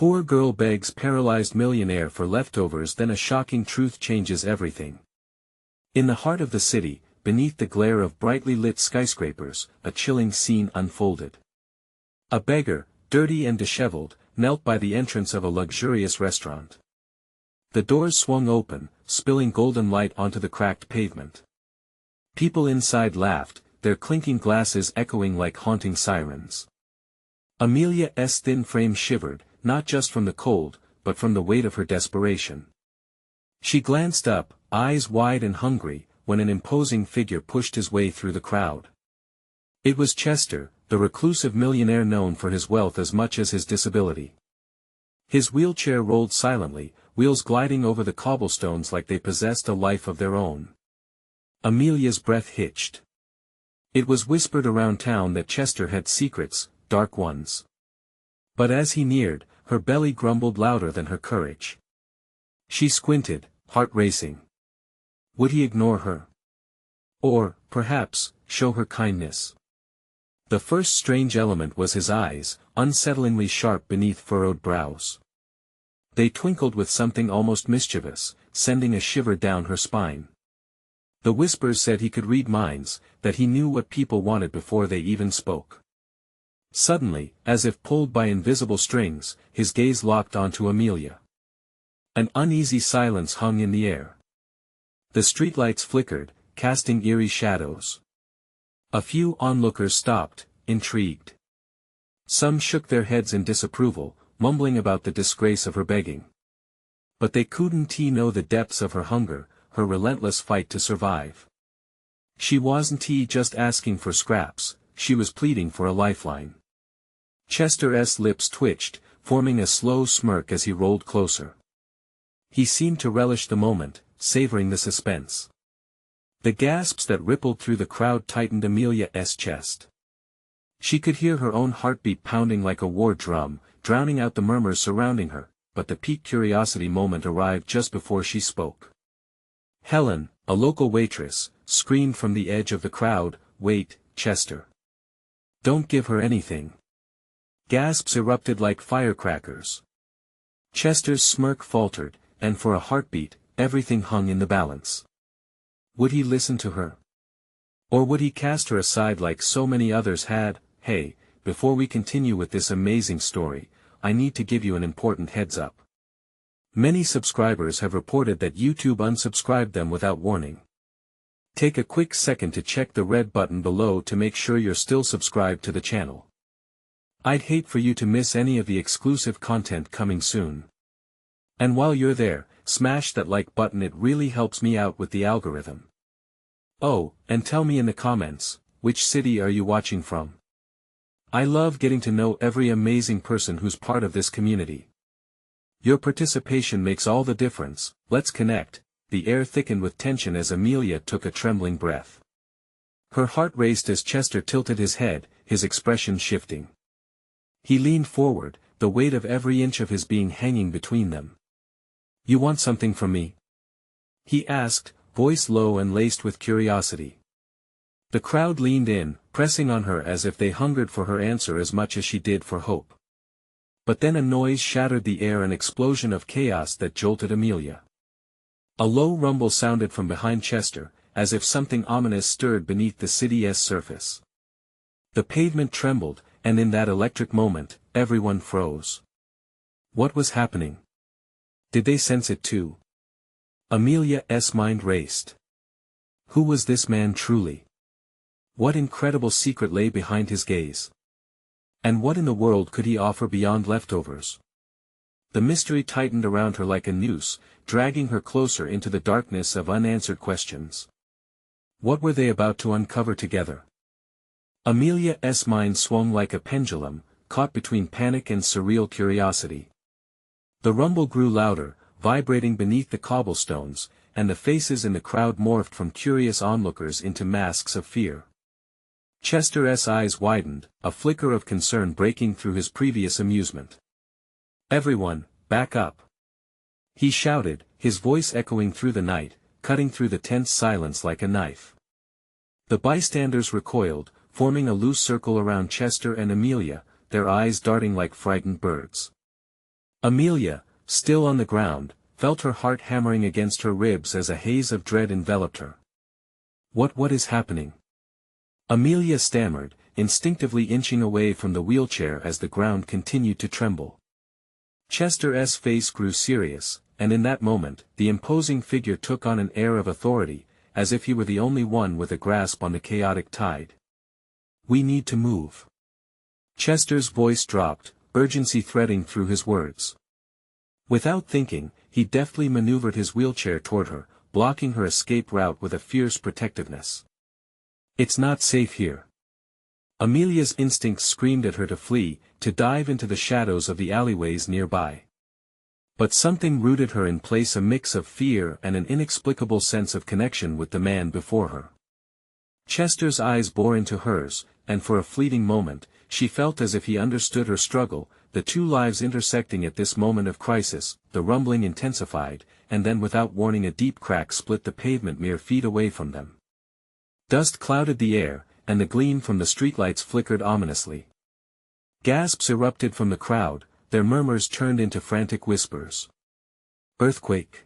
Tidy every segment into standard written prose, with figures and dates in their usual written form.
Poor girl begs paralyzed millionaire for leftovers, then a shocking truth changes everything. In the heart of the city, beneath the glare of brightly lit skyscrapers, a chilling scene unfolded. A beggar, dirty and disheveled, knelt by the entrance of a luxurious restaurant. The doors swung open, spilling golden light onto the cracked pavement. People inside laughed, their clinking glasses echoing like haunting sirens. Amelia's thin frame shivered, not just from the cold, but from the weight of her desperation. She glanced up, eyes wide and hungry, when an imposing figure pushed his way through the crowd. It was Chester, the reclusive millionaire known for his wealth as much as his disability. His wheelchair rolled silently, wheels gliding over the cobblestones like they possessed a life of their own. Amelia's breath hitched. It was whispered around town that Chester had secrets, dark ones. But as he neared, her belly grumbled louder than her courage. She squinted, heart racing. Would he ignore her? Or, perhaps, show her kindness? The first strange element was his eyes, unsettlingly sharp beneath furrowed brows. They twinkled with something almost mischievous, sending a shiver down her spine. The whispers said he could read minds, that he knew what people wanted before they even spoke. Suddenly, as if pulled by invisible strings, his gaze locked onto Amelia. An uneasy silence hung in the air. The streetlights flickered, casting eerie shadows. A few onlookers stopped, intrigued. Some shook their heads in disapproval, mumbling about the disgrace of her begging. But they couldn't know the depths of her hunger, her relentless fight to survive. She wasn't just asking for scraps, she was pleading for a lifeline. Chester's lips twitched, forming a slow smirk as he rolled closer. He seemed to relish the moment, savoring the suspense. The gasps that rippled through the crowd tightened Amelia's chest. She could hear her own heartbeat pounding like a war drum, drowning out the murmurs surrounding her, but the piqued curiosity moment arrived just before she spoke. Helen, a local waitress, screamed from the edge of the crowd, "Wait, Chester. Don't give her anything." Gasps erupted like firecrackers. Chester's smirk faltered, and for a heartbeat, everything hung in the balance. Would he listen to her? Or would he cast her aside like so many others had? Hey, before we continue with this amazing story, I need to give you an important heads up. Many subscribers have reported that YouTube unsubscribed them without warning. Take a quick second to check the red button below to make sure you're still subscribed to the channel. I'd hate for you to miss any of the exclusive content coming soon. And while you're there, smash that like button, it really helps me out with the algorithm. Oh, and tell me in the comments, which city are you watching from? I love getting to know every amazing person who's part of this community. Your participation makes all the difference. Let's connect. The air thickened with tension as Amelia took a trembling breath. Her heart raced as Chester tilted his head, his expression shifting. He leaned forward, the weight of every inch of his being hanging between them. "You want something from me?" he asked, voice low and laced with curiosity. The crowd leaned in, pressing on her as if they hungered for her answer as much as she did for hope. But then a noise shattered the air, an explosion of chaos that jolted Amelia. A low rumble sounded from behind Chester, as if something ominous stirred beneath the city's surface. The pavement trembled, and in that electric moment, everyone froze. What was happening? Did they sense it too? Amelia's mind raced. Who was this man truly? What incredible secret lay behind his gaze? And what in the world could he offer beyond leftovers? The mystery tightened around her like a noose, dragging her closer into the darkness of unanswered questions. What were they about to uncover together? Amelia's mind swung like a pendulum, caught between panic and surreal curiosity. The rumble grew louder, vibrating beneath the cobblestones, and the faces in the crowd morphed from curious onlookers into masks of fear. Chester's eyes widened, a flicker of concern breaking through his previous amusement. "Everyone, back up!" he shouted, his voice echoing through the night, cutting through the tense silence like a knife. The bystanders recoiled, forming a loose circle around Chester and Amelia, their eyes darting like frightened birds. Amelia, still on the ground, felt her heart hammering against her ribs as a haze of dread enveloped her. What is happening? Amelia stammered, instinctively inching away from the wheelchair as the ground continued to tremble. Chester's face grew serious, and in that moment, the imposing figure took on an air of authority, as if he were the only one with a grasp on the chaotic tide. "We need to move." Chester's voice dropped, urgency threading through his words. Without thinking, he deftly maneuvered his wheelchair toward her, blocking her escape route with a fierce protectiveness. "It's not safe here." Amelia's instincts screamed at her to flee, to dive into the shadows of the alleyways nearby. But something rooted her in place, a mix of fear and an inexplicable sense of connection with the man before her. Chester's eyes bore into hers, and for a fleeting moment, she felt as if he understood her struggle, the two lives intersecting at this moment of crisis. The rumbling intensified, and then without warning a deep crack split the pavement mere feet away from them. Dust clouded the air, and the gleam from the streetlights flickered ominously. Gasps erupted from the crowd, their murmurs turned into frantic whispers. Earthquake.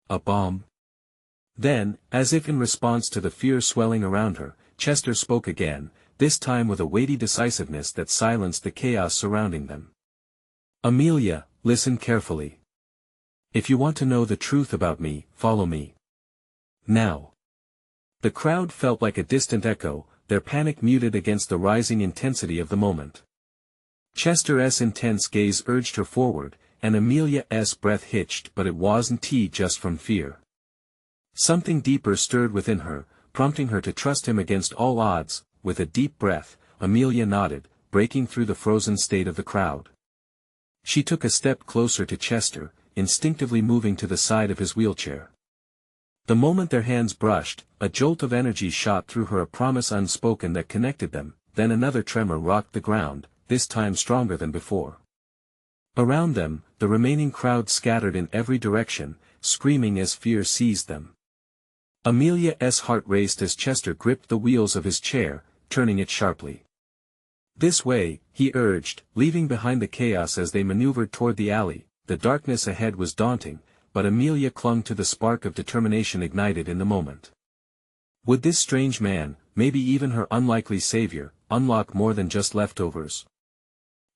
A bomb. Then, as if in response to the fear swelling around her, Chester spoke again, this time with a weighty decisiveness that silenced the chaos surrounding them. "Amelia, listen carefully. If you want to know the truth about me, follow me. Now." The crowd felt like a distant echo, their panic muted against the rising intensity of the moment. Chester's intense gaze urged her forward, and Amelia's breath hitched, but it wasn't just from fear. Something deeper stirred within her, prompting her to trust him against all odds. With a deep breath, Amelia nodded, breaking through the frozen state of the crowd. She took a step closer to Chester, instinctively moving to the side of his wheelchair. The moment their hands brushed, a jolt of energy shot through her, a promise unspoken that connected them, then another tremor rocked the ground, this time stronger than before. Around them, the remaining crowd scattered in every direction, screaming as fear seized them. Amelia's heart raced as Chester gripped the wheels of his chair, turning it sharply. "This way," he urged, leaving behind the chaos as they maneuvered toward the alley. The darkness ahead was daunting, but Amelia clung to the spark of determination ignited in the moment. Would this strange man, maybe even her unlikely savior, unlock more than just leftovers?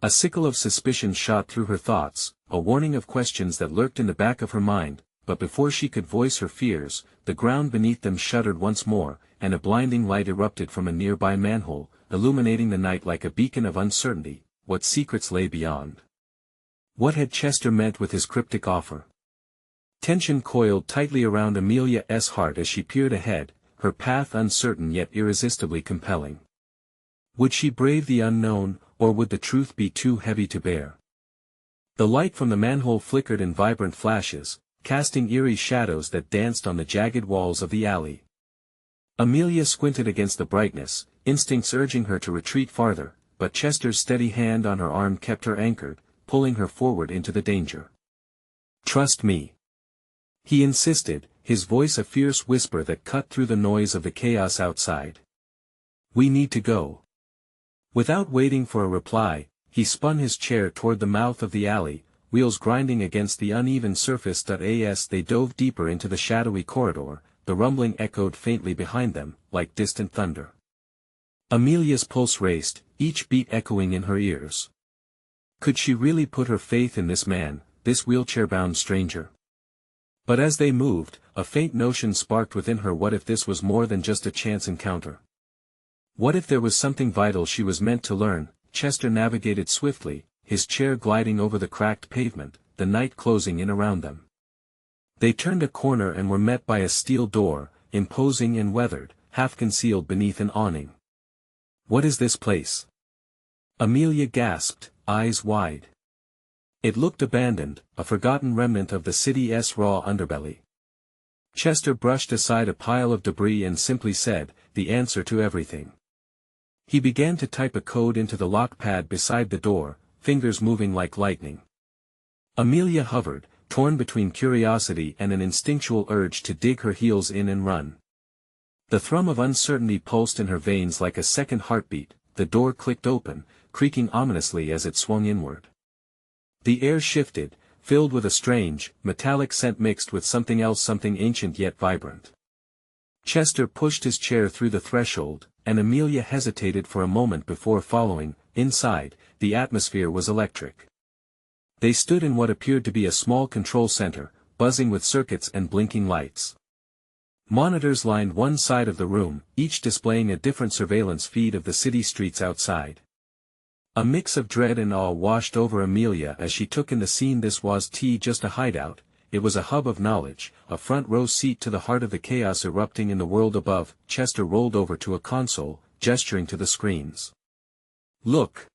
A sickle of suspicion shot through her thoughts, a warning of questions that lurked in the back of her mind, but before she could voice her fears, the ground beneath them shuddered once more, and a blinding light erupted from a nearby manhole, illuminating the night like a beacon of uncertainty. What secrets lay beyond? What had Chester meant with his cryptic offer? Tension coiled tightly around Amelia's heart as she peered ahead, her path uncertain yet irresistibly compelling. Would she brave the unknown, or would the truth be too heavy to bear? The light from the manhole flickered in vibrant flashes, casting eerie shadows that danced on the jagged walls of the alley. Amelia squinted against the brightness, instincts urging her to retreat farther, but Chester's steady hand on her arm kept her anchored, pulling her forward into the danger. "Trust me," he insisted, his voice a fierce whisper that cut through the noise of the chaos outside. "We need to go." Without waiting for a reply, he spun his chair toward the mouth of the alley, wheels grinding against the uneven surface. As they dove deeper into the shadowy corridor, the rumbling echoed faintly behind them, like distant thunder. Amelia's pulse raced, each beat echoing in her ears. Could she really put her faith in this man, this wheelchair-bound stranger? But as they moved, a faint notion sparked within her. What if this was more than just a chance encounter? What if there was something vital she was meant to learn? Chester navigated swiftly, his chair gliding over the cracked pavement, the night closing in around them. They turned a corner and were met by a steel door, imposing and weathered, half concealed beneath an awning. "What is this place?" Amelia gasped, eyes wide. It looked abandoned, a forgotten remnant of the city's raw underbelly. Chester brushed aside a pile of debris and simply said, "The answer to everything." He began to type a code into the lock pad beside the door, fingers moving like lightning. Amelia hovered, torn between curiosity and an instinctual urge to dig her heels in and run. The thrum of uncertainty pulsed in her veins like a second heartbeat. The door clicked open, creaking ominously as it swung inward. The air shifted, filled with a strange, metallic scent mixed with something else, something ancient yet vibrant. Chester pushed his chair through the threshold, and Amelia hesitated for a moment before following. Inside, the atmosphere was electric. They stood in what appeared to be a small control center, buzzing with circuits and blinking lights. Monitors lined one side of the room, each displaying a different surveillance feed of the city streets outside. A mix of dread and awe washed over Amelia as she took in the scene. This was just a hideout, it was a hub of knowledge, a front row seat to the heart of the chaos erupting in the world above. Chester rolled over to a console, gesturing to the screens. "Look."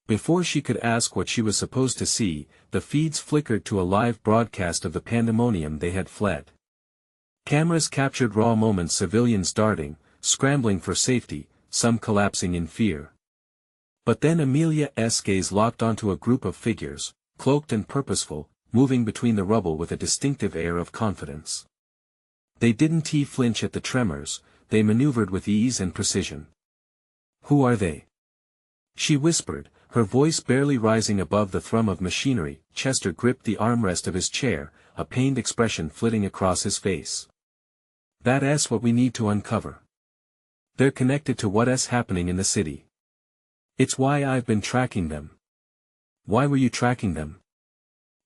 Before she could ask what she was supposed to see, the feeds flickered to a live broadcast of the pandemonium they had fled. Cameras captured raw moments, civilians darting, scrambling for safety, some collapsing in fear. But then Amelia's gaze locked onto a group of figures, cloaked and purposeful, moving between the rubble with a distinctive air of confidence. They didn't flinch at the tremors, they maneuvered with ease and precision. "Who are they?" she whispered, her voice barely rising above the thrum of machinery. Chester gripped the armrest of his chair, a pained expression flitting across his face. "That's what we need to uncover. They're connected to what's happening in the city. It's why I've been tracking them." "Why were you tracking them?"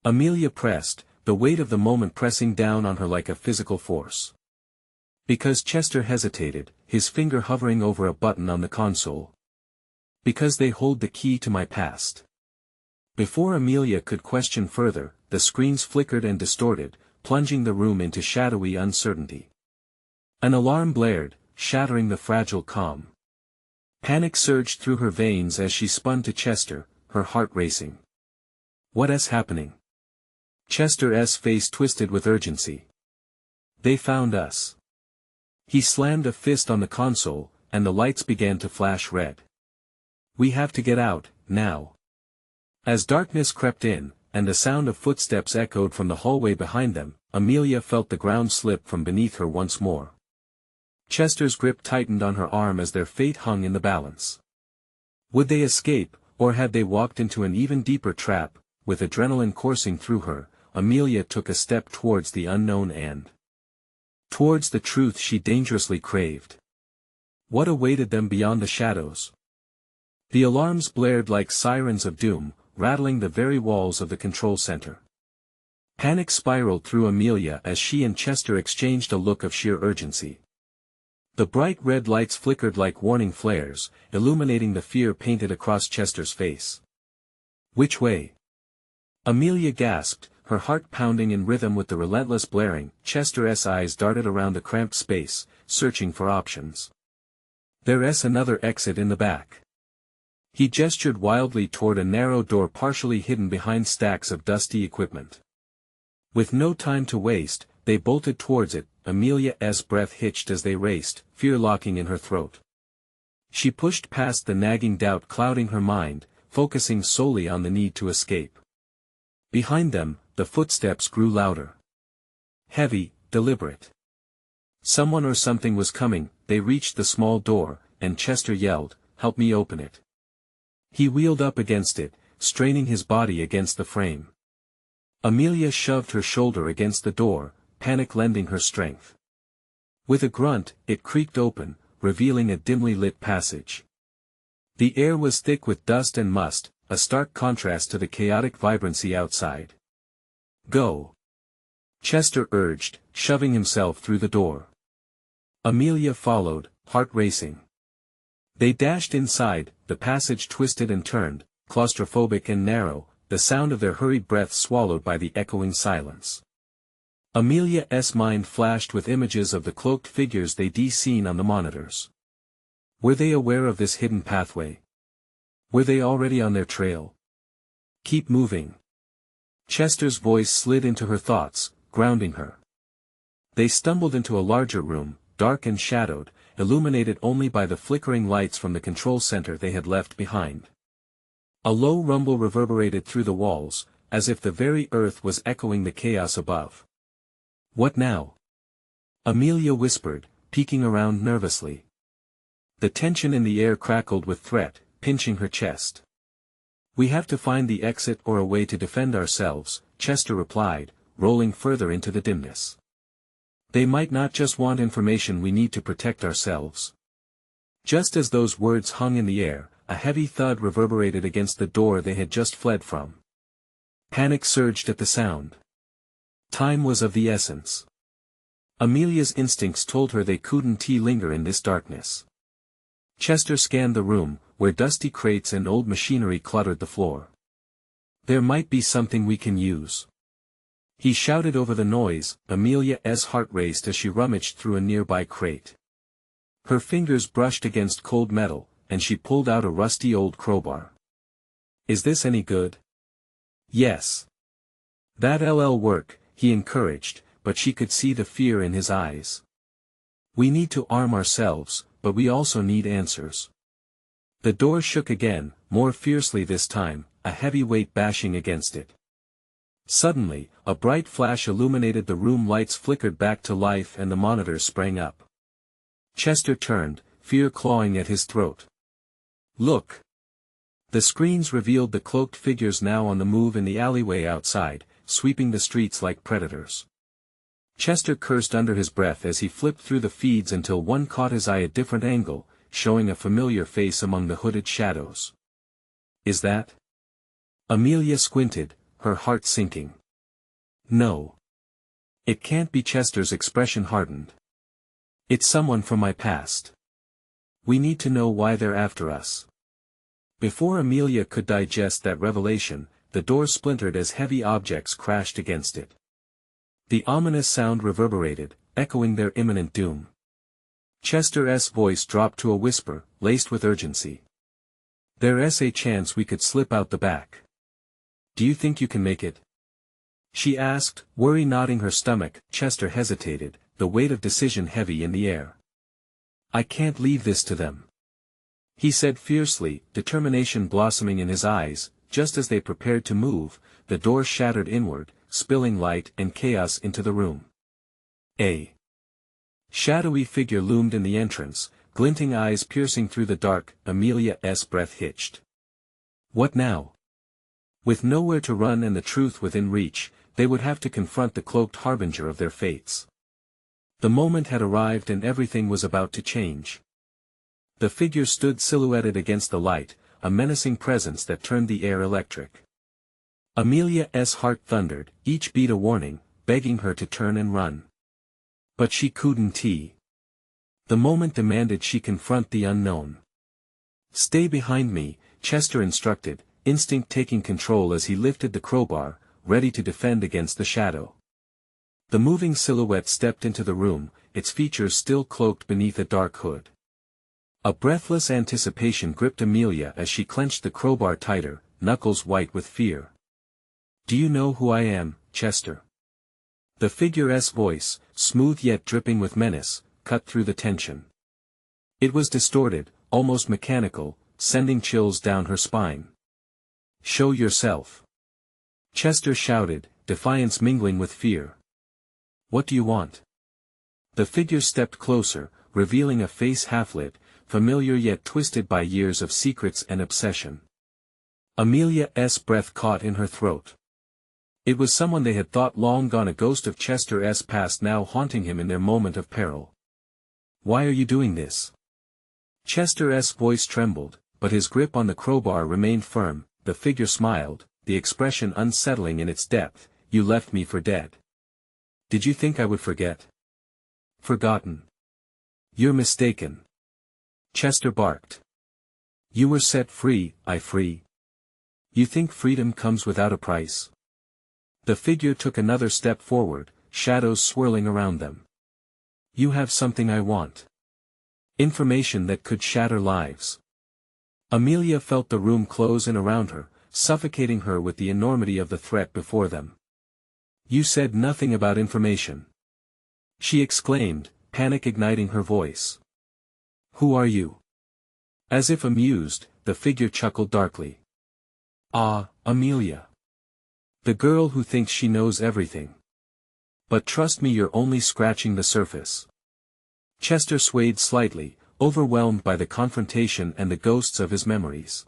Amelia pressed, the weight of the moment pressing down on her like a physical force. "Because," Chester hesitated, his finger hovering over a button on the console. "Because they hold the key to my past." Before Amelia could question further, the screens flickered and distorted, plunging the room into shadowy uncertainty. An alarm blared, shattering the fragile calm. Panic surged through her veins as she spun to Chester, her heart racing. "What's happening?" Chester's face twisted with urgency. "They found us." He slammed a fist on the console, and the lights began to flash red. "We have to get out, now." As darkness crept in, and the sound of footsteps echoed from the hallway behind them, Amelia felt the ground slip from beneath her once more. Chester's grip tightened on her arm as their fate hung in the balance. Would they escape, or had they walked into an even deeper trap? With adrenaline coursing through her, Amelia took a step towards the unknown and towards the truth she dangerously craved. What awaited them beyond the shadows? The alarms blared like sirens of doom, rattling the very walls of the control center. Panic spiraled through Amelia as she and Chester exchanged a look of sheer urgency. The bright red lights flickered like warning flares, illuminating the fear painted across Chester's face. "Which way?" Amelia gasped, her heart pounding in rhythm with the relentless blaring. Chester's eyes darted around the cramped space, searching for options. "There's another exit in the back." He gestured wildly toward a narrow door partially hidden behind stacks of dusty equipment. With no time to waste, they bolted towards it. Amelia's breath hitched as they raced, fear locking in her throat. She pushed past the nagging doubt clouding her mind, focusing solely on the need to escape. Behind them, the footsteps grew louder. Heavy, deliberate. Someone or something was coming. They reached the small door, and Chester yelled, "Help me open it." He wheeled up against it, straining his body against the frame. Amelia shoved her shoulder against the door, panic lending her strength. With a grunt, it creaked open, revealing a dimly lit passage. The air was thick with dust and must, a stark contrast to the chaotic vibrancy outside. "Go," Chester urged, shoving himself through the door. Amelia followed, heart racing. They dashed inside, the passage twisted and turned, claustrophobic and narrow, the sound of their hurried breaths swallowed by the echoing silence. Amelia's mind flashed with images of the cloaked figures they'd seen on the monitors. Were they aware of this hidden pathway? Were they already on their trail? "Keep moving." Chester's voice slid into her thoughts, grounding her. They stumbled into a larger room, dark and shadowed, illuminated only by the flickering lights from the control center they had left behind. A low rumble reverberated through the walls, as if the very earth was echoing the chaos above. "What now?" Amelia whispered, peeking around nervously. The tension in the air crackled with threat, pinching her chest. We have to find the exit or a way to defend ourselves, Chester replied, rolling further into the dimness. They might not just want information, we need to protect ourselves. Just as those words hung in the air, a heavy thud reverberated against the door they had just fled from. Panic surged at the sound. Time was of the essence. Amelia's instincts told her they couldn't linger in this darkness. Chester scanned the room, where dusty crates and old machinery cluttered the floor. There might be something we can use. He shouted over the noise. Amelia's heart raced as she rummaged through a nearby crate. Her fingers brushed against cold metal, and she pulled out a rusty old crowbar. Is this any good? Yes. That'll work, he encouraged, but she could see the fear in his eyes. We need to arm ourselves, but we also need answers. The door shook again, more fiercely this time, a heavy weight bashing against it. Suddenly, a bright flash illuminated the room, lights flickered back to life and the monitors sprang up. Chester turned, fear clawing at his throat. Look! The screens revealed the cloaked figures now on the move in the alleyway outside, sweeping the streets like predators. Chester cursed under his breath as he flipped through the feeds until one caught his eye at a different angle, showing a familiar face among the hooded shadows. Is that? Amelia squinted, her heart sinking. No. It can't be. Chester's expression hardened. It's someone from my past. We need to know why they're after us. Before Amelia could digest that revelation, the door splintered as heavy objects crashed against it. The ominous sound reverberated, echoing their imminent doom. Chester's voice dropped to a whisper, laced with urgency. There's a chance we could slip out the back. Do you think you can make it? She asked, worry knotting her stomach. Chester hesitated, the weight of decision heavy in the air. I can't leave this to them. He said fiercely, determination blossoming in his eyes. Just as they prepared to move, the door shattered inward, spilling light and chaos into the room. A shadowy figure loomed in the entrance, glinting eyes piercing through the dark. Amelia's breath hitched. What now? With nowhere to run and the truth within reach, they would have to confront the cloaked harbinger of their fates. The moment had arrived and everything was about to change. The figure stood silhouetted against the light, a menacing presence that turned the air electric. Amelia's heart thundered, each beat a warning, begging her to turn and run. But she couldn't. The moment demanded she confront the unknown. Stay behind me, Chester instructed, instinct taking control as he lifted the crowbar, ready to defend against the shadow. The moving silhouette stepped into the room, its features still cloaked beneath a dark hood. A breathless anticipation gripped Amelia as she clenched the crowbar tighter, knuckles white with fear. Do you know who I am, Chester? The figure's voice, smooth yet dripping with menace, cut through the tension. It was distorted, almost mechanical, sending chills down her spine. Show yourself. Chester shouted, defiance mingling with fear. What do you want? The figure stepped closer, revealing a face half-lit, familiar yet twisted by years of secrets and obsession. Amelia's breath caught in her throat. It was someone they had thought long gone, a ghost of Chester's past now haunting him in their moment of peril. Why are you doing this? Chester's voice trembled, but his grip on the crowbar remained firm. The figure smiled, the expression unsettling in its depth. You left me for dead. Did you think I would forget? Forgotten. You're mistaken. Chester barked. You were set free, I free. You think freedom comes without a price? The figure took another step forward, shadows swirling around them. You have something I want. Information that could shatter lives. Amelia felt the room close in around her, suffocating her with the enormity of the threat before them. You said nothing about information. She exclaimed, panic igniting her voice. Who are you? As if amused, the figure chuckled darkly. Ah, Amelia. The girl who thinks she knows everything. But trust me, you're only scratching the surface. Chester swayed slightly, overwhelmed by the confrontation and the ghosts of his memories.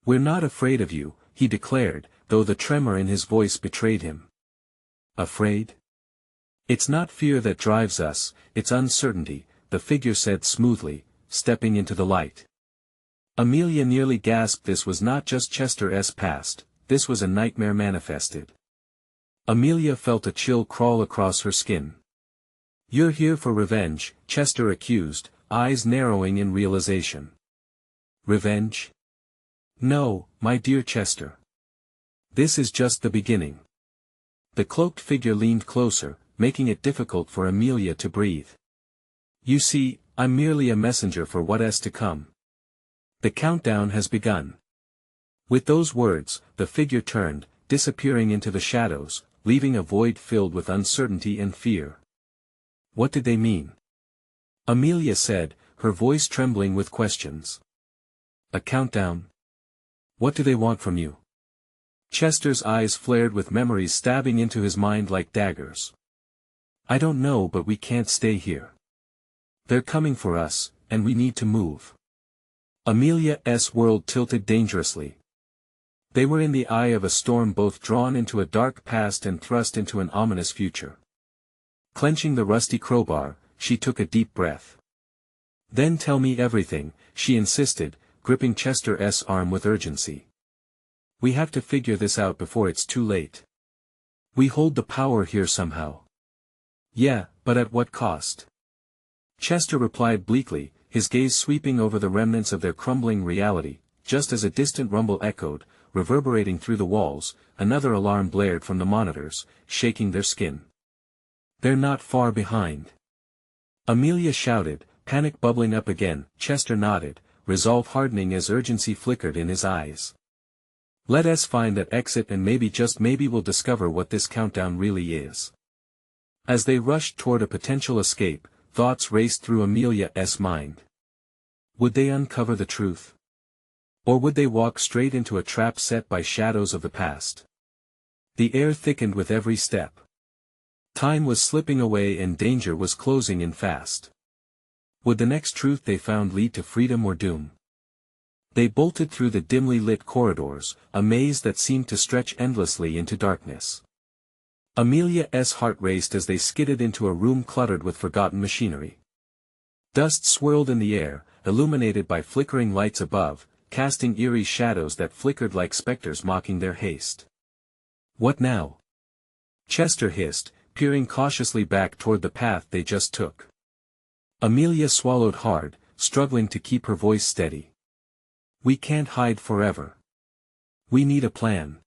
"We're not afraid of you," he declared, though the tremor in his voice betrayed him. "Afraid? It's not fear that drives us, it's uncertainty," the figure said smoothly, stepping into the light. Amelia nearly gasped. This was not just Chester's past, this was a nightmare manifested. Amelia felt a chill crawl across her skin. "You're here for revenge," Chester accused, eyes narrowing in realization. "Revenge? No, my dear Chester. This is just the beginning." The cloaked figure leaned closer, making it difficult for Amelia to breathe. "You see, I'm merely a messenger for what is to come. The countdown has begun." With those words, the figure turned, disappearing into the shadows, leaving a void filled with uncertainty and fear. "What did they mean?" Amelia said, her voice trembling with questions. "A countdown? What do they want from you?" Chester's eyes flared with memories stabbing into his mind like daggers. "I don't know, but we can't stay here. They're coming for us, and we need to move." Amelia's world tilted dangerously. They were in the eye of a storm, both drawn into a dark past and thrust into an ominous future. Clenching the rusty crowbar, she took a deep breath. "Then tell me everything," she insisted, gripping Chester's arm with urgency. "We have to figure this out before it's too late. We hold the power here somehow." "Yeah, but at what cost?" Chester replied bleakly, his gaze sweeping over the remnants of their crumbling reality. Just as a distant rumble echoed, reverberating through the walls, another alarm blared from the monitors, shaking their skin. "They're not far behind," Amelia shouted, panic bubbling up again. Chester nodded, resolve hardening as urgency flickered in his eyes. "Let us find that exit, and maybe, just maybe, we'll discover what this countdown really is." As they rushed toward a potential escape, thoughts raced through Amelia's mind. Would they uncover the truth? Or would they walk straight into a trap set by shadows of the past? The air thickened with every step. Time was slipping away and danger was closing in fast. Would the next truth they found lead to freedom or doom? They bolted through the dimly lit corridors, a maze that seemed to stretch endlessly into darkness. Amelia's heart raced as they skidded into a room cluttered with forgotten machinery. Dust swirled in the air, illuminated by flickering lights above, casting eerie shadows that flickered like specters mocking their haste. "What now?" Chester hissed, peering cautiously back toward the path they just took. Amelia swallowed hard, struggling to keep her voice steady. "We can't hide forever. We need a plan."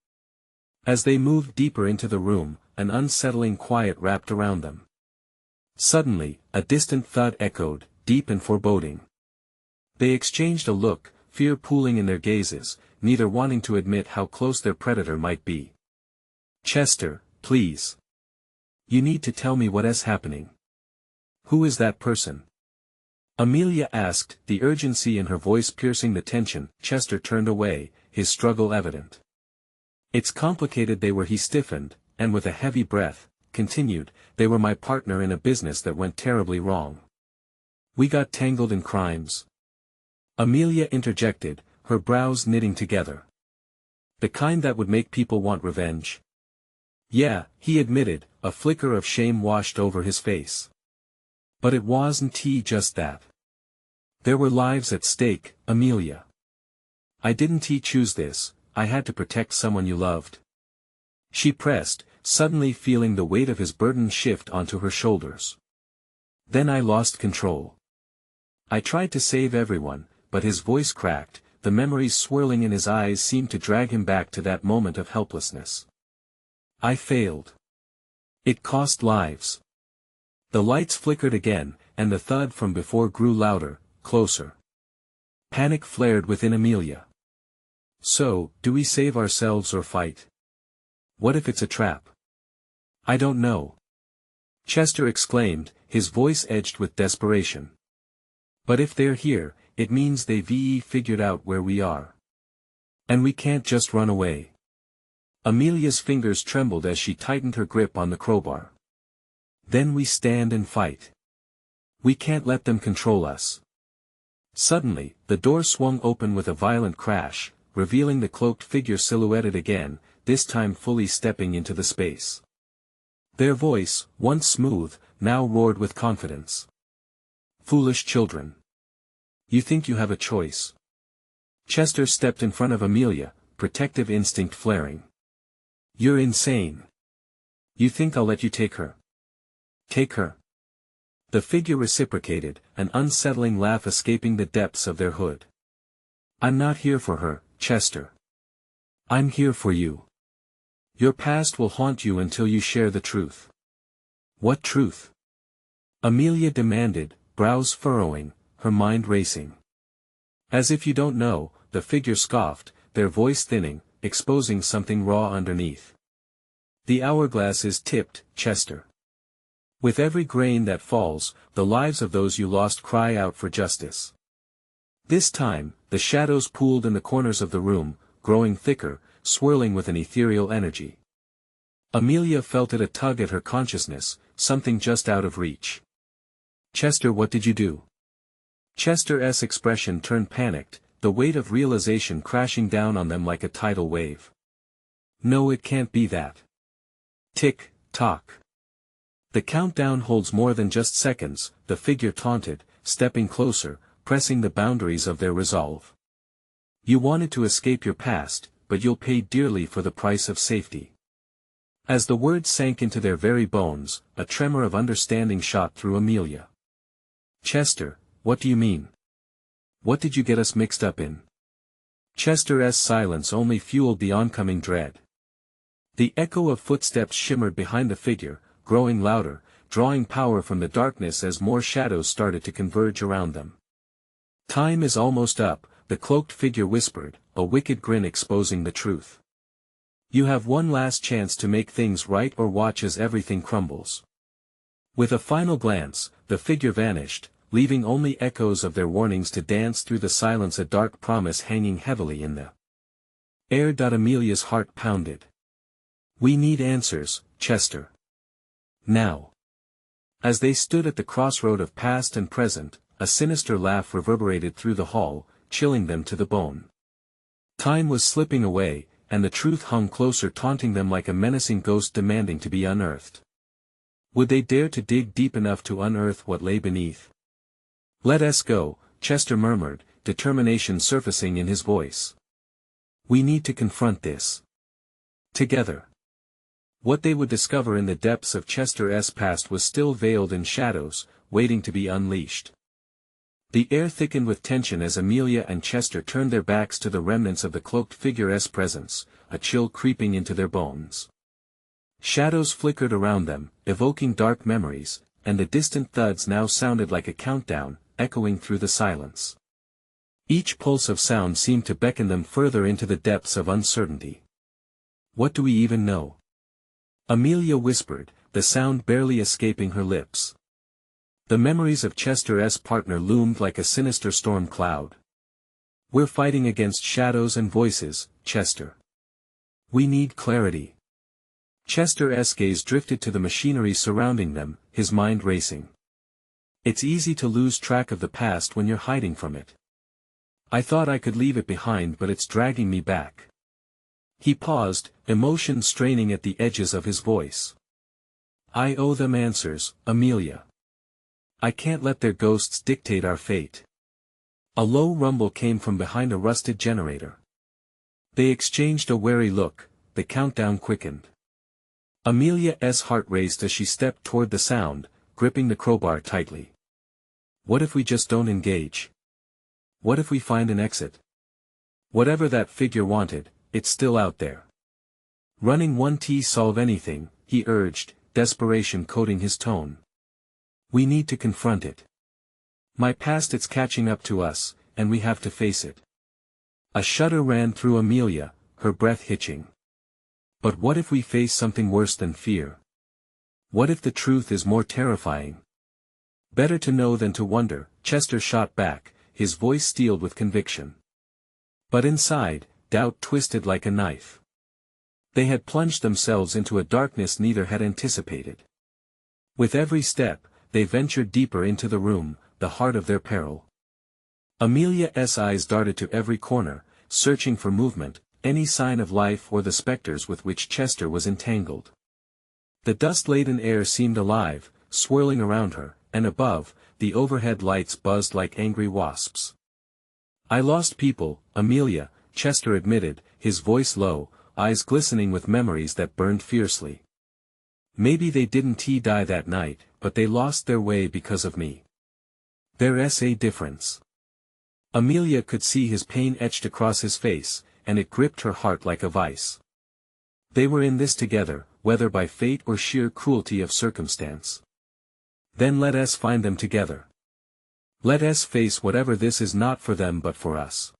As they moved deeper into the room, an unsettling quiet wrapped around them. Suddenly, a distant thud echoed, deep and foreboding. They exchanged a look, fear pooling in their gazes, neither wanting to admit how close their predator might be. "Chester, please. You need to tell me what is happening. Who is that person?" Amelia asked, the urgency in her voice piercing the tension. Chester turned away, his struggle evident. "It's complicated." He stiffened, and with a heavy breath, continued, "They were my partner in a business that went terribly wrong. We got tangled in crimes." Amelia interjected, her brows knitting together. "The kind that would make people want revenge?" "Yeah," he admitted, a flicker of shame washed over his face. "But it wasn't just that. There were lives at stake, Amelia. I didn't choose this, I had to protect someone you loved." She pressed, suddenly feeling the weight of his burden shift onto her shoulders. "Then I lost control. I tried to save everyone," but his voice cracked, the memories swirling in his eyes seemed to drag him back to that moment of helplessness. "I failed. It cost lives." The lights flickered again, and the thud from before grew louder, closer. Panic flared within Amelia. "So, do we save ourselves or fight? What if it's a trap?" "I don't know," Chester exclaimed, his voice edged with desperation. "But if they're here, it means they've figured out where we are. And we can't just run away." Amelia's fingers trembled as she tightened her grip on the crowbar. "Then we stand and fight. We can't let them control us." Suddenly, the door swung open with a violent crash, revealing the cloaked figure silhouetted again, this time fully stepping into the space. Their voice, once smooth, now roared with confidence. "Foolish children. You think you have a choice." Chester stepped in front of Amelia, protective instinct flaring. "You're insane. You think I'll let you take her?" "Take her?" The figure reciprocated, an unsettling laugh escaping the depths of their hood. "I'm not here for her, Chester. I'm here for you. Your past will haunt you until you share the truth." "What truth?" Amelia demanded, brows furrowing, her mind racing. "As if you don't know," the figure scoffed, their voice thinning, exposing something raw underneath. "The hourglass is tipped, Chester. With every grain that falls, the lives of those you lost cry out for justice." This time, the shadows pooled in the corners of the room, growing thicker, swirling with an ethereal energy. Amelia felt it a tug at her consciousness, something just out of reach. "Chester, what did you do?" Chester's expression turned panicked, the weight of realization crashing down on them like a tidal wave. "No, it can't be that." Tick, tock. "The countdown holds more than just seconds," the figure taunted, stepping closer, pressing the boundaries of their resolve. "You wanted to escape your past, but you'll pay dearly for the price of safety." As the words sank into their very bones, a tremor of understanding shot through Amelia. "Chester, what do you mean? What did you get us mixed up in?" Chester's silence only fueled the oncoming dread. The echo of footsteps shimmered behind the figure, growing louder, drawing power from the darkness as more shadows started to converge around them. "Time is almost up," the cloaked figure whispered, a wicked grin exposing the truth. "You have one last chance to make things right or watch as everything crumbles." With a final glance, the figure vanished, leaving only echoes of their warnings to dance through the silence, a dark promise hanging heavily in the air. Amelia's heart pounded. "We need answers, Chester. Now." As they stood at the crossroad of past and present, a sinister laugh reverberated through the hall, chilling them to the bone. Time was slipping away, and the truth hung closer, taunting them like a menacing ghost demanding to be unearthed. Would they dare to dig deep enough to unearth what lay beneath? "Let us go," Chester murmured, determination surfacing in his voice. "We need to confront this together." What they would discover in the depths of Chester's past was still veiled in shadows, waiting to be unleashed. The air thickened with tension as Amelia and Chester turned their backs to the remnants of the cloaked figure's presence, a chill creeping into their bones. Shadows flickered around them, evoking dark memories, and the distant thuds now sounded like a countdown, echoing through the silence. Each pulse of sound seemed to beckon them further into the depths of uncertainty. "What do we even know?" Amelia whispered, the sound barely escaping her lips. The memories of Chester's partner loomed like a sinister storm cloud. "We're fighting against shadows and voices, Chester. We need clarity." Chester's gaze drifted to the machinery surrounding them, his mind racing. "It's easy to lose track of the past when you're hiding from it. I thought I could leave it behind, but it's dragging me back." He paused, emotion straining at the edges of his voice. "I owe them answers, Amelia. I can't let their ghosts dictate our fate." A low rumble came from behind a rusted generator. They exchanged a wary look, the countdown quickened. Amelia's heart raced as she stepped toward the sound, gripping the crowbar tightly. What if we just don't engage? What if we find an exit? Whatever that figure wanted, it's still out there. "Running 1T solve anything," he urged, desperation coating his tone. "We need to confront it. My past, it's catching up to us, and we have to face it." A shudder ran through Amelia, her breath hitching. But what if we face something worse than fear? What if the truth is more terrifying? "Better to know than to wonder," Chester shot back, his voice steeled with conviction. But inside, doubt twisted like a knife. They had plunged themselves into a darkness neither had anticipated. With every step, they ventured deeper into the room, the heart of their peril. Amelia's eyes darted to every corner, searching for movement, any sign of life or the specters with which Chester was entangled. The dust-laden air seemed alive, swirling around her, and above, the overhead lights buzzed like angry wasps. "I lost people, Amelia," Chester admitted, his voice low, eyes glistening with memories that burned fiercely. "Maybe they didn't die that night, but they lost their way because of me. There's a difference." Amelia could see his pain etched across his face, and it gripped her heart like a vice. They were in this together, whether by fate or sheer cruelty of circumstance. Then let us find them together. Let us face whatever this is, not for them but for us.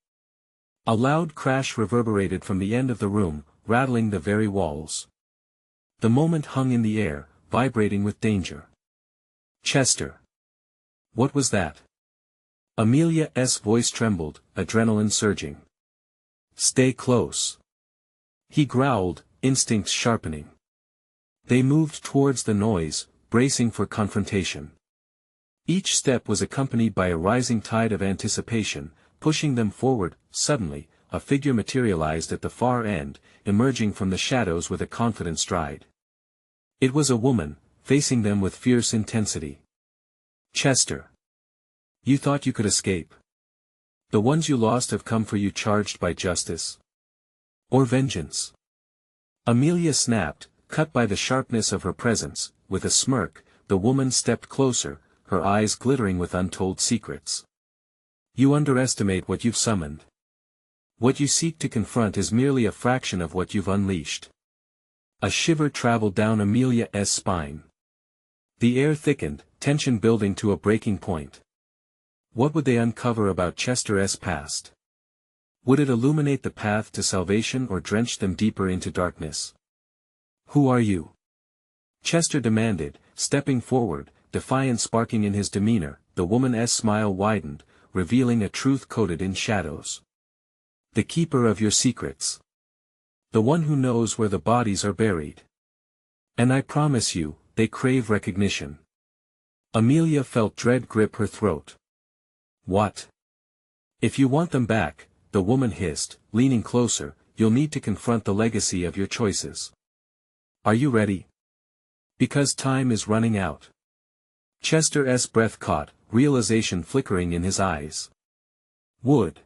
A loud crash reverberated from the end of the room, rattling the very walls. The moment hung in the air, vibrating with danger. "Chester." "What was that?" Amelia's voice trembled, adrenaline surging. "Stay close." He growled, instincts sharpening. They moved towards the noise, bracing for confrontation. Each step was accompanied by a rising tide of anticipation, pushing them forward. Suddenly, a figure materialized at the far end, emerging from the shadows with a confident stride. It was a woman, facing them with fierce intensity. "Chester. You thought you could escape? The ones you lost have come for you, charged by justice? Or vengeance?" Amelia snapped, cut by the sharpness of her presence. With a smirk, the woman stepped closer, her eyes glittering with untold secrets. "You underestimate what you've summoned. What you seek to confront is merely a fraction of what you've unleashed." A shiver traveled down Amelia's spine. The air thickened, tension building to a breaking point. What would they uncover about Chester's past? Would it illuminate the path to salvation or drench them deeper into darkness? "Who are you?" Chester demanded, stepping forward, defiance sparking in his demeanor. The woman's smile widened, revealing a truth coated in shadows. "The keeper of your secrets. The one who knows where the bodies are buried. And I promise you, they crave recognition." Amelia felt dread grip her throat. "What? If you want them back," the woman hissed, leaning closer, "you'll need to confront the legacy of your choices. Are you ready? Because time is running out." Chester's breath caught, realization flickering in his eyes. Would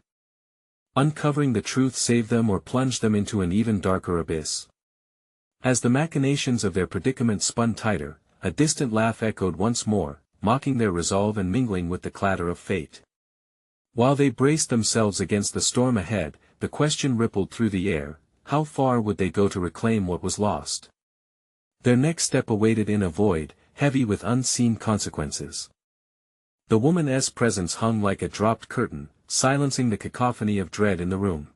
uncovering the truth save them or plunge them into an even darker abyss? As the machinations of their predicament spun tighter, a distant laugh echoed once more, mocking their resolve and mingling with the clatter of fate. While they braced themselves against the storm ahead, the question rippled through the air: how far would they go to reclaim what was lost? Their next step awaited in a void, heavy with unseen consequences. The woman's presence hung like a dropped curtain, silencing the cacophony of dread in the room.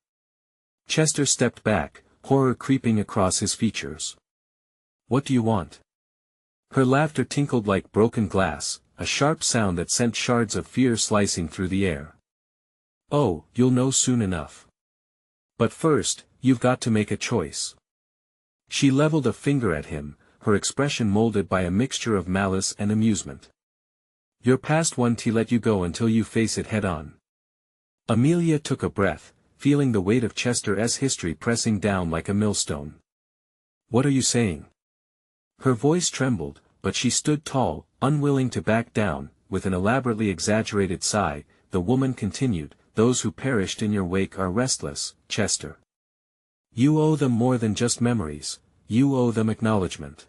Chester stepped back, horror creeping across his features. "What do you want?" Her laughter tinkled like broken glass, a sharp sound that sent shards of fear slicing through the air. "Oh, you'll know soon enough. But first, you've got to make a choice." She leveled a finger at him, her expression molded by a mixture of malice and amusement. "Your past won't let you go until you face it head-on." Amelia took a breath, feeling the weight of Chester's history pressing down like a millstone. "What are you saying?" Her voice trembled, but she stood tall, unwilling to back down. With an elaborately exaggerated sigh, the woman continued, "Those who perished in your wake are restless, Chester. You owe them more than just memories, you owe them acknowledgement."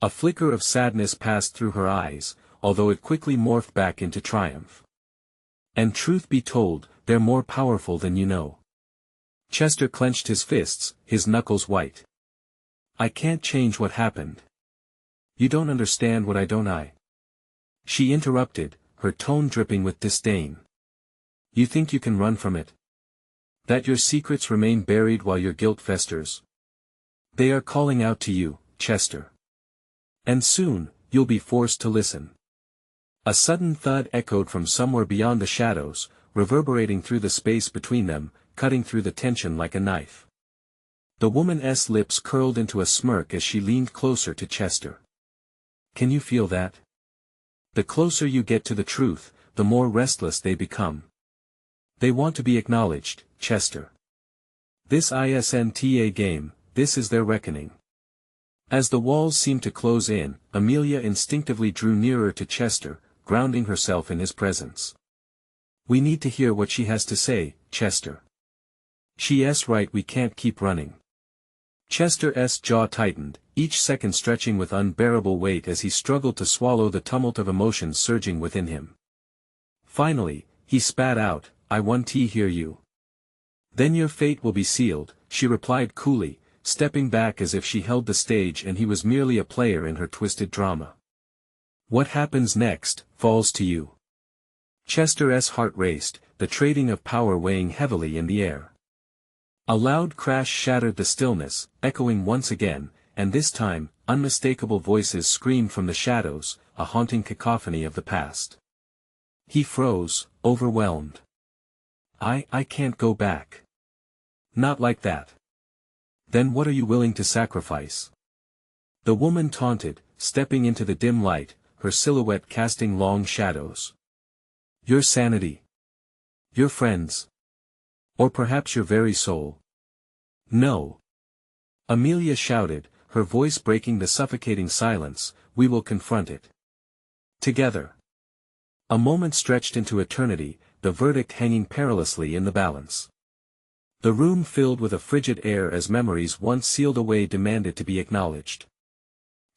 A flicker of sadness passed through her eyes, although it quickly morphed back into triumph. "And truth be told, they're more powerful than you know." Chester clenched his fists, his knuckles white. "I can't change what happened. You don't understand what I don't." She interrupted, her tone dripping with disdain. "You think you can run from it? That your secrets remain buried while your guilt festers? They are calling out to you, Chester. And soon, you'll be forced to listen." A sudden thud echoed from somewhere beyond the shadows, reverberating through the space between them, cutting through the tension like a knife. The woman's lips curled into a smirk as she leaned closer to Chester. "Can you feel that? The closer you get to the truth, the more restless they become. They want to be acknowledged, Chester. This isn't a game, this is their reckoning. As the walls seemed to close in, Amelia instinctively drew nearer to Chester, grounding herself in his presence. We need to hear what she has to say, Chester. She's right, we can't keep running. Chester's jaw tightened, each second stretching with unbearable weight as he struggled to swallow the tumult of emotions surging within him. Finally, he spat out, I want to hear you. Then your fate will be sealed, she replied coolly, stepping back as if she held the stage and he was merely a player in her twisted drama. What happens next, falls to you. Chester's heart raced, the trading of power weighing heavily in the air. A loud crash shattered the stillness, echoing once again, and this time, unmistakable voices screamed from the shadows, a haunting cacophony of the past. He froze, overwhelmed. I can't go back. Not like that. Then what are you willing to sacrifice? The woman taunted, stepping into the dim light, her silhouette casting long shadows. Your sanity. Your friends. Or perhaps your very soul. No. Amelia shouted, her voice breaking the suffocating silence, we will confront it. Together. A moment stretched into eternity, the verdict hanging perilously in the balance. The room filled with a frigid air as memories once sealed away demanded to be acknowledged.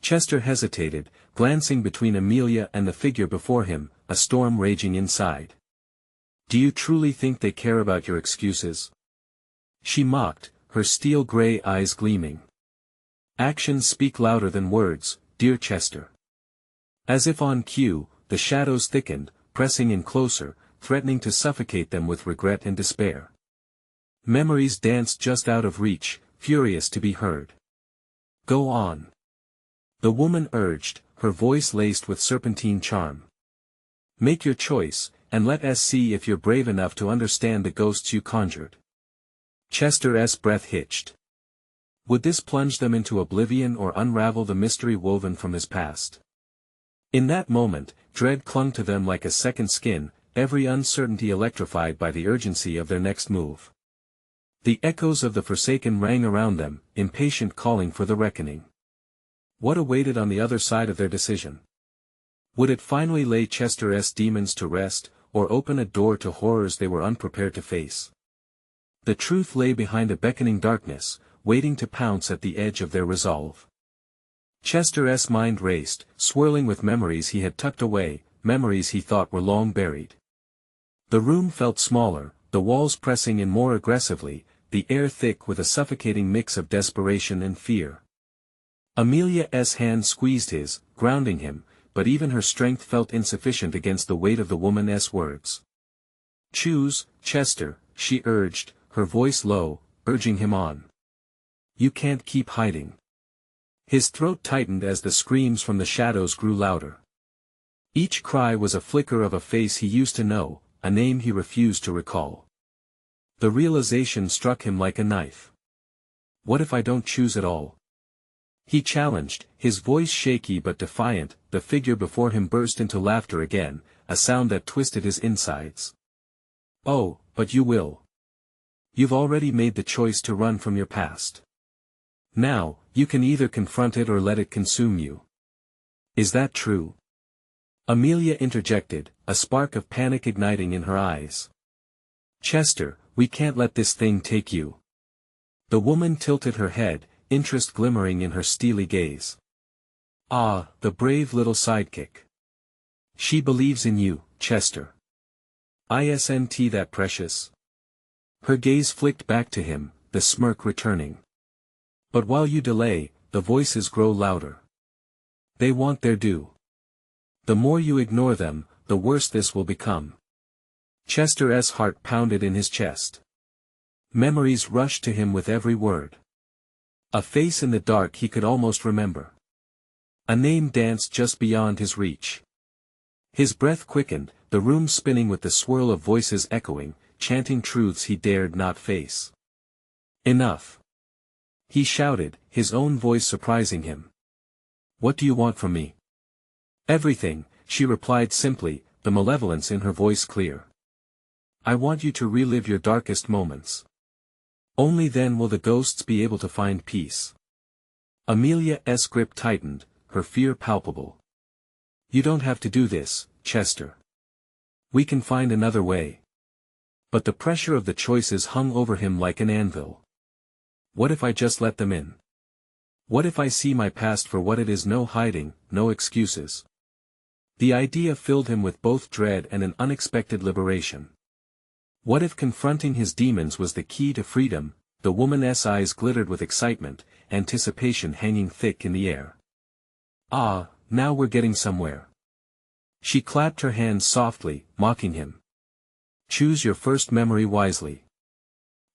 Chester hesitated, glancing between Amelia and the figure before him, a storm raging inside. Do you truly think they care about your excuses? She mocked, her steel-gray eyes gleaming. Actions speak louder than words, dear Chester. As if on cue, the shadows thickened, pressing in closer, threatening to suffocate them with regret and despair. Memories danced just out of reach, furious to be heard. Go on. The woman urged, her voice laced with serpentine charm. Make your choice, and let us see if you're brave enough to understand the ghosts you conjured. Chester's breath hitched. Would this plunge them into oblivion or unravel the mystery woven from his past? In that moment, dread clung to them like a second skin, every uncertainty electrified by the urgency of their next move. The echoes of the Forsaken rang around them, impatient calling for the reckoning. What awaited on the other side of their decision? Would it finally lay Chester's demons to rest, or open a door to horrors they were unprepared to face? The truth lay behind a beckoning darkness, waiting to pounce at the edge of their resolve. Chester's mind raced, swirling with memories he had tucked away, memories he thought were long buried. The room felt smaller, the walls pressing in more aggressively, the air thick with a suffocating mix of desperation and fear. Amelia's hand squeezed his, grounding him, but even her strength felt insufficient against the weight of the woman's words. Choose, Chester, she urged, her voice low, urging him on. You can't keep hiding. His throat tightened as the screams from the shadows grew louder. Each cry was a flicker of a face he used to know, a name he refused to recall. The realization struck him like a knife. What if I don't choose at all? He challenged, his voice shaky but defiant. The figure before him burst into laughter again, a sound that twisted his insides. Oh, but you will. You've already made the choice to run from your past. Now, you can either confront it or let it consume you. Is that true? Amelia interjected, a spark of panic igniting in her eyes. Chester, we can't let this thing take you. The woman tilted her head, interest glimmering in her steely gaze. Ah, the brave little sidekick. She believes in you, Chester. Isn't that precious? Her gaze flicked back to him, the smirk returning. But while you delay, the voices grow louder. They want their due. The more you ignore them, the worse this will become. Chester's heart pounded in his chest. Memories rushed to him with every word. A face in the dark he could almost remember. A name danced just beyond his reach. His breath quickened, the room spinning with the swirl of voices echoing, chanting truths he dared not face. Enough. He shouted, his own voice surprising him. What do you want from me? Everything, she replied simply, the malevolence in her voice clear. I want you to relive your darkest moments. Only then will the ghosts be able to find peace. Amelia's grip tightened, her fear palpable. You don't have to do this, Chester. We can find another way. But the pressure of the choices hung over him like an anvil. What if I just let them in? What if I see my past for what it is? No hiding, no excuses. The idea filled him with both dread and an unexpected liberation. What if confronting his demons was the key to freedom? The woman's eyes glittered with excitement, anticipation hanging thick in the air. Ah, now we're getting somewhere. She clapped her hands softly, mocking him. Choose your first memory wisely.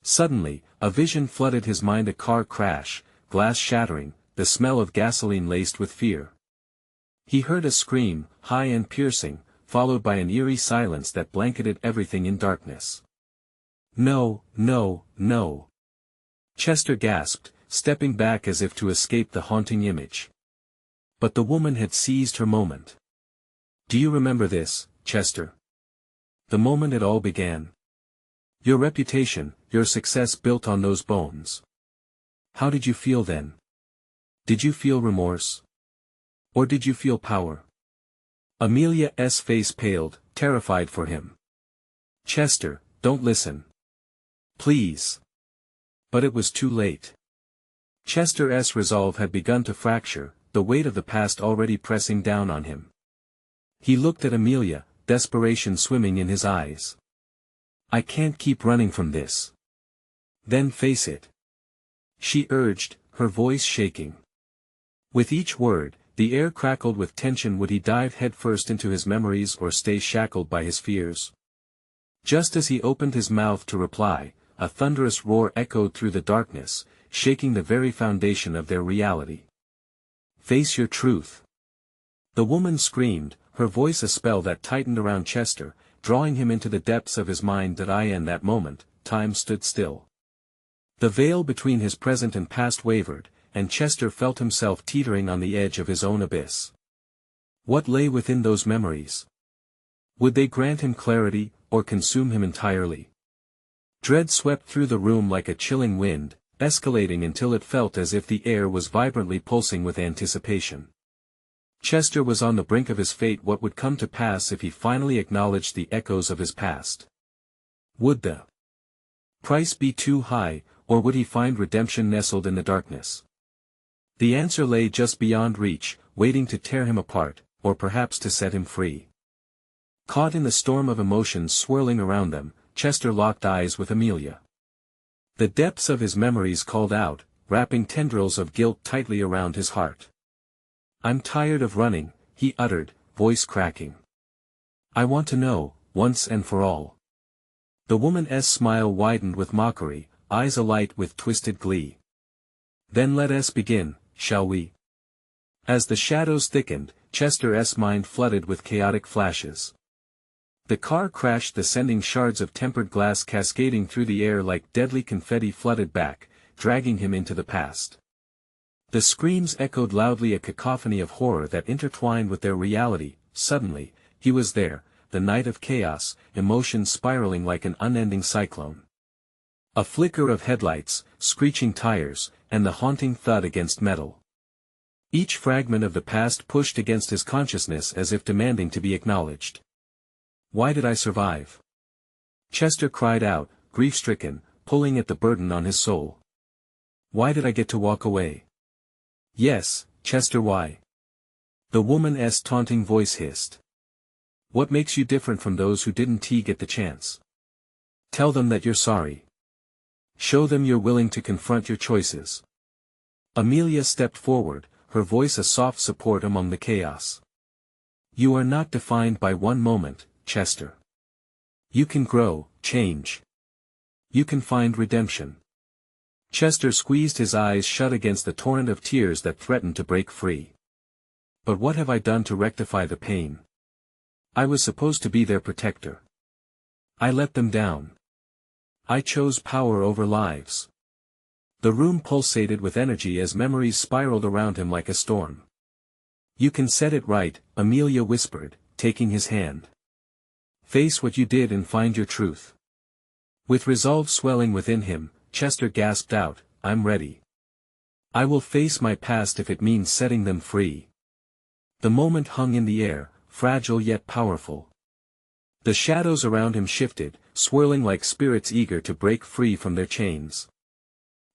Suddenly, a vision flooded his mind: a car crash, glass shattering, the smell of gasoline laced with fear. He heard a scream, high and piercing, followed by an eerie silence that blanketed everything in darkness. No, no, no. Chester gasped, stepping back as if to escape the haunting image. But the woman had seized her moment. Do you remember this, Chester? The moment it all began. Your reputation, your success built on those bones. How did you feel then? Did you feel remorse? Or did you feel power? Amelia's face paled, terrified for him. Chester, don't listen. Please. But it was too late. Chester's resolve had begun to fracture, the weight of the past already pressing down on him. He looked at Amelia, desperation swimming in his eyes. I can't keep running from this. Then face it. She urged, her voice shaking. With each word, the air crackled with tension. Would he dive headfirst into his memories or stay shackled by his fears? Just as he opened his mouth to reply, a thunderous roar echoed through the darkness, shaking the very foundation of their reality. Face your truth. The woman screamed, her voice a spell that tightened around Chester, drawing him into the depths of his mind. In that moment, time stood still. The veil between his present and past wavered, and Chester felt himself teetering on the edge of his own abyss. What lay within those memories? Would they grant him clarity, or consume him entirely? Dread swept through the room like a chilling wind, escalating until it felt as if the air was vibrantly pulsing with anticipation. Chester was on the brink of his fate. What would come to pass if he finally acknowledged the echoes of his past? Would the price be too high, or would he find redemption nestled in the darkness? The answer lay just beyond reach, waiting to tear him apart, or perhaps to set him free. Caught in the storm of emotions swirling around them, Chester locked eyes with Amelia. The depths of his memories called out, wrapping tendrils of guilt tightly around his heart. I'm tired of running, he uttered, voice cracking. I want to know, once and for all. The woman's smile widened with mockery, eyes alight with twisted glee. Then let us begin, shall we? As the shadows thickened, Chester's mind flooded with chaotic flashes. The car crashed, sending shards of tempered glass cascading through the air like deadly confetti flooded back, dragging him into the past. The screams echoed loudly, a cacophony of horror that intertwined with their reality. Suddenly, he was there, the night of chaos, emotions spiraling like an unending cyclone. A flicker of headlights, screeching tires, and the haunting thud against metal. Each fragment of the past pushed against his consciousness as if demanding to be acknowledged. Why did I survive? Chester cried out, grief-stricken, pulling at the burden on his soul. Why did I get to walk away? Yes, Chester, why? The woman's taunting voice hissed. What makes you different from those who didn't get the chance? Tell them that you're sorry. Show them you're willing to confront your choices. Amelia stepped forward, her voice a soft support among the chaos. You are not defined by one moment, Chester. You can grow, change. You can find redemption. Chester squeezed his eyes shut against the torrent of tears that threatened to break free. But what have I done to rectify the pain? I was supposed to be their protector. I let them down. I chose power over lives. The room pulsated with energy as memories spiraled around him like a storm. You can set it right, Amelia whispered, taking his hand. Face what you did and find your truth. With resolve swelling within him, Chester gasped out, "I'm ready. I will face my past if it means setting them free." The moment hung in the air, fragile yet powerful. The shadows around him shifted, swirling like spirits eager to break free from their chains.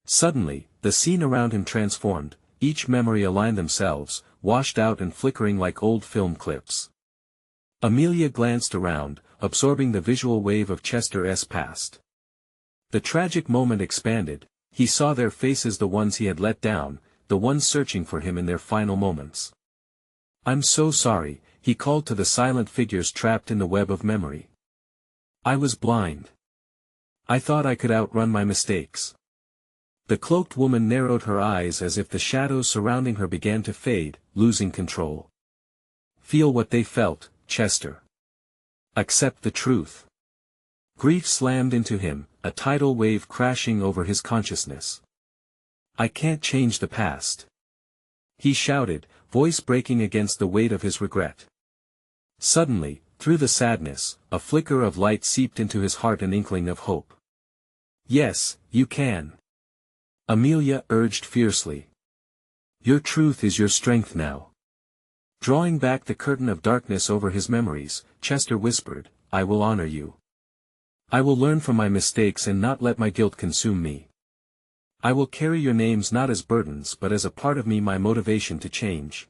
Suddenly, the scene around him transformed, each memory aligned themselves, washed out and flickering like old film clips. Amelia glanced around, absorbing the visual wave of Chester's past. The tragic moment expanded, he saw their faces, the ones he had let down, the ones searching for him in their final moments. "I'm so sorry," he called to the silent figures trapped in the web of memory. "I was blind. I thought I could outrun my mistakes." The cloaked woman narrowed her eyes as if the shadows surrounding her began to fade, losing control. "Feel what they felt, Chester. Accept the truth." Grief slammed into him, a tidal wave crashing over his consciousness. "I can't change the past," he shouted, voice breaking against the weight of his regret. Suddenly, through the sadness, a flicker of light seeped into his heart, an inkling of hope. "Yes, you can," Amelia urged fiercely. "Your truth is your strength now." Drawing back the curtain of darkness over his memories, Chester whispered, "I will honor you. I will learn from my mistakes and not let my guilt consume me. I will carry your names not as burdens but as a part of me, my motivation to change."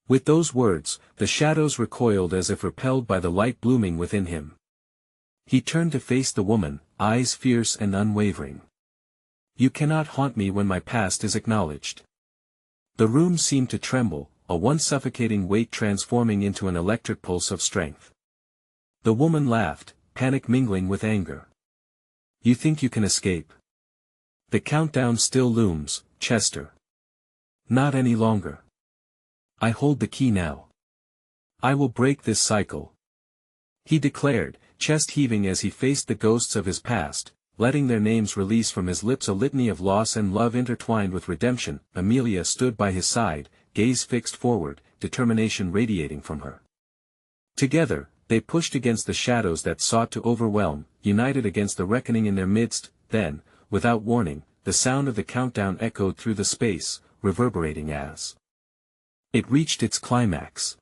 With those words, the shadows recoiled as if repelled by the light blooming within him. He turned to face the woman, eyes fierce and unwavering. "You cannot haunt me when my past is acknowledged." The room seemed to tremble, a once suffocating weight transforming into an electric pulse of strength. The woman laughed, panic mingling with anger. "You think you can escape? The countdown still looms, Chester. Not any longer. I hold the key now. I will break this cycle," he declared, chest heaving as he faced the ghosts of his past, letting their names release from his lips, a litany of loss and love intertwined with redemption. Amelia stood by his side, gaze fixed forward, determination radiating from her. Together, they pushed against the shadows that sought to overwhelm, united against the reckoning in their midst. Then, without warning, the sound of the countdown echoed through the space, reverberating as it reached its climax.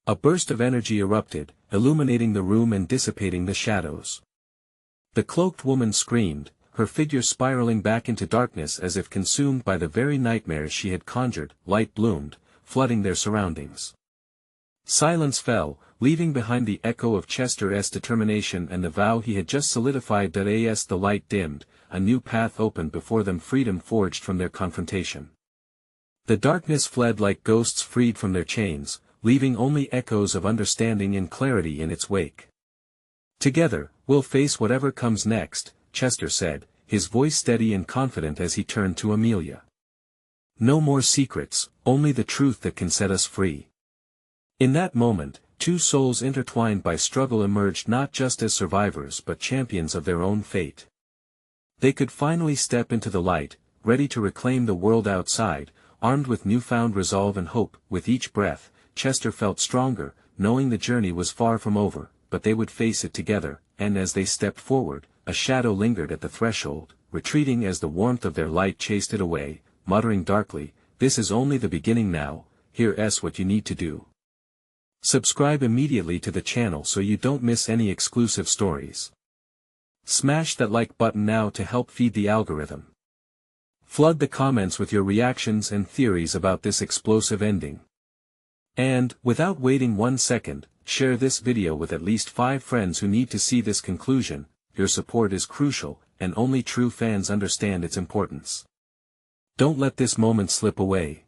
A burst of energy erupted, illuminating the room and dissipating the shadows. The cloaked woman screamed, her figure spiraling back into darkness as if consumed by the very nightmares she had conjured. Light bloomed, flooding their surroundings. Silence fell, leaving behind the echo of Chester's determination and the vow he had just solidified. As the light dimmed, a new path opened before them, freedom forged from their confrontation. The darkness fled like ghosts freed from their chains, leaving only echoes of understanding and clarity in its wake. "Together, we'll face whatever comes next," Chester said, his voice steady and confident as he turned to Amelia. "No more secrets, only the truth that can set us free." In that moment, two souls intertwined by struggle emerged not just as survivors but champions of their own fate. They could finally step into the light, ready to reclaim the world outside, armed with newfound resolve and hope. With each breath, Chester felt stronger, knowing the journey was far from over, but they would face it together. And as they stepped forward, a shadow lingered at the threshold, retreating as the warmth of their light chased it away, muttering darkly, "This is only the beginning now, here's what you need to do." Subscribe immediately to the channel so you don't miss any exclusive stories. Smash that like button now to help feed the algorithm. Flood the comments with your reactions and theories about this explosive ending. And, without waiting 1 second, share this video with at least 5 friends who need to see this conclusion. Your support is crucial, and only true fans understand its importance. Don't let this moment slip away.